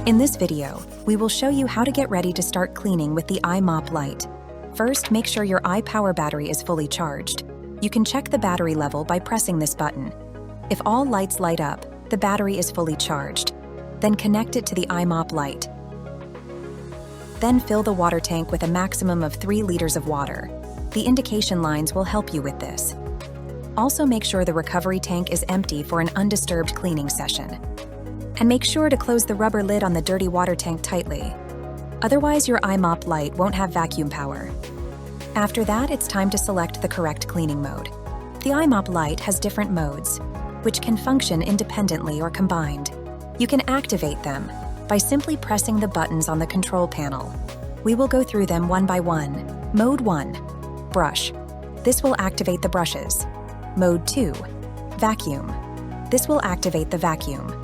In this video, we will show you how to get ready to start cleaning with the imop Lite. First, make sure your iPower battery is fully charged. You can check the battery level by pressing this button. If all lights light up, the battery is fully charged. Then connect it to the imop Lite. Then fill the water tank with a maximum of 3 liters of water. The indication lines will help you with this. Also make sure the recovery tank is empty for an undisturbed cleaning session. And make sure to close the rubber lid on the dirty water tank tightly. Otherwise, your imop Lite won't have vacuum power. After that, it's time to select the correct cleaning mode. The imop Lite has different modes, which can function independently or combined. You can activate them by simply pressing the buttons on the control panel. We will go through them one by one. Mode 1, brush. This will activate the brushes. Mode 2, vacuum. This will activate the vacuum.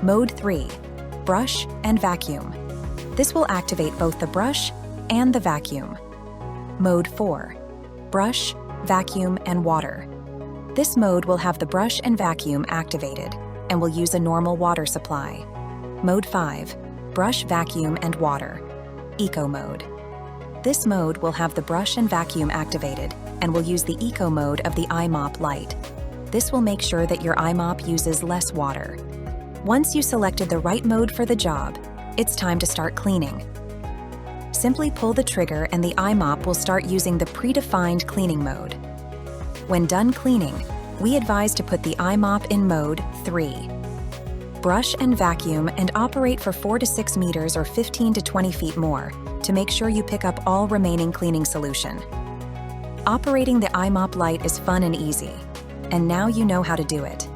Mode 3, brush and vacuum. This will activate both the brush and the vacuum. Mode 4, brush, vacuum, and water. This mode will have the brush and vacuum activated and will use a normal water supply. Mode 5, brush, vacuum, and water. Eco mode. This mode will have the brush and vacuum activated and will use the eco mode of the imop Lite. This will make sure that your imop uses less water. Once you selected the right mode for the job, it's time to start cleaning. Simply pull the trigger and the imop will start using the predefined cleaning mode. When done cleaning, we advise to put the imop in mode 3. Brush and vacuum and operate for 4 to 6 meters or 15 to 20 feet more to make sure you pick up all remaining cleaning solution. Operating the imop Lite is fun and easy, and now you know how to do it.